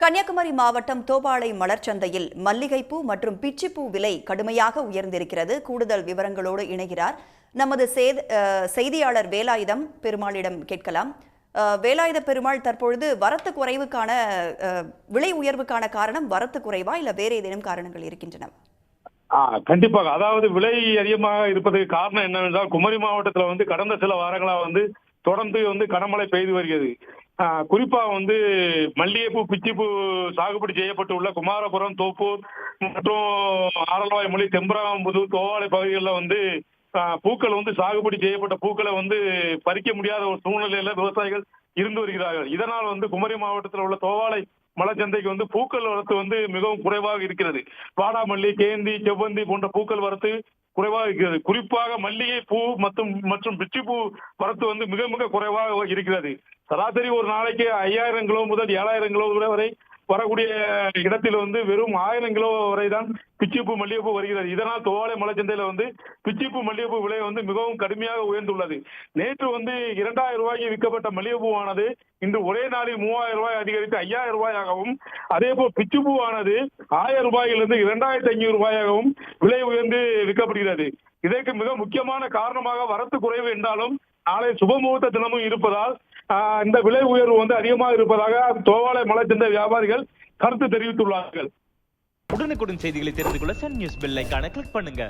கன்னியாகுமரி மாவட்டம் தோபாளை மலர்ச்சந்தையில் மல்லிகைப்பூ மற்றும் பிச்சிப்பூ விலை கடுமையாக உயர்ந்திருக்கிறது. கூடுதல் விவரங்களோடு இணைகிறார் நமது செய்தியாளர் வேலாயுதம் பெருமாளிடம் கேட்கலாம். வேலாயுத பெருமாள், தற்பொழுது வரத்து குறைவுக்கான விலை உயர்வுக்கான காரணம் வரத்து குறைவா இல்ல வேற ஏதேனும் காரணங்கள் இருக்கின்றன? கண்டிப்பாக. அதாவது விலை அதிகமாக இருப்பதற்கு காரணம் என்னவென்றால், குமரி மாவட்டத்தில் கடந்த சில வாரங்களா தொடர்ந்து கனமழை பெய்து வருகிறது. குறிப்பா மல்லிகைப்பூ பிச்சிப்பூ சாகுபடி செய்யப்பட்டு உள்ள குமாரபுரம், தோப்பூர் மற்றும் ஆரல்வாய்மொழி, தெம்பராம்புதூர், தோவாளை பகுதிகளில் பூக்கள் சாகுபடி செய்யப்பட்ட பூக்களை பறிக்க முடியாத ஒரு சூழ்நிலையில விவசாயிகள் இருந்து வருகிறார்கள். இதனால் குமரி மாவட்டத்தில் உள்ள தோவாளை மலச்சந்தைக்கு பூக்கள் வரத்து மிகவும் குறைவாக இருக்கிறது. வாடாமல்லி, கேந்தி, செவ்வந்தி போன்ற பூக்கள் வரத்து குறைவாக இருக்கிறது. குறிப்பாக மல்லிகை பூ மற்றும் பிச்சிப்பூ வரத்து மிக மிக குறைவாக இருக்கிறது. சராசரி ஒரு நாளைக்கு 5000 கிலோ முதல் 7000 கிலோ வரை வரக்கூடிய இடத்தில் வெறும் 1000 கிலோ வரை தான் பிச்சிப்பூ மல்லிகைப்பூ வருகிறது. இதனால் தோவாளை மலைச்சந்தையில பிச்சிப்பூ மல்லிகைப்பூ விலை மிகவும் கடுமையாக உயர்ந்துள்ளது. நேற்று 2000 ரூபாய்க்கு விற்கப்பட்ட மல்லிகைப்பூவானது இன்று ஒரே நாளில் 3000 ரூபாய் அதிகரித்து 5000 ரூபாயாகவும், அதே போல் பிச்சிப்பூவானது 1000 ரூபாயிலிருந்து 2500 ரூபாயாகவும் விலை உயர்ந்து விற்கப்படுகிறது. இதற்கு மிக முக்கியமான காரணமாக வரத்து குறைவு என்றாலும் நாளை சுபமுகூர்த்த தினமும் இருப்பதால் இந்த விலை உயர்வு அதிகமாக இருப்பதாக தோவாளை மலைச்சந்தை வியாபாரிகள் கருத்து தெரிவித்துள்ளார்கள். உடனுக்குடன் செய்திகளை தெரிந்து கொள்ள சன் நியூஸ் பெல் ஐகானை கிளிக் பண்ணுங்க.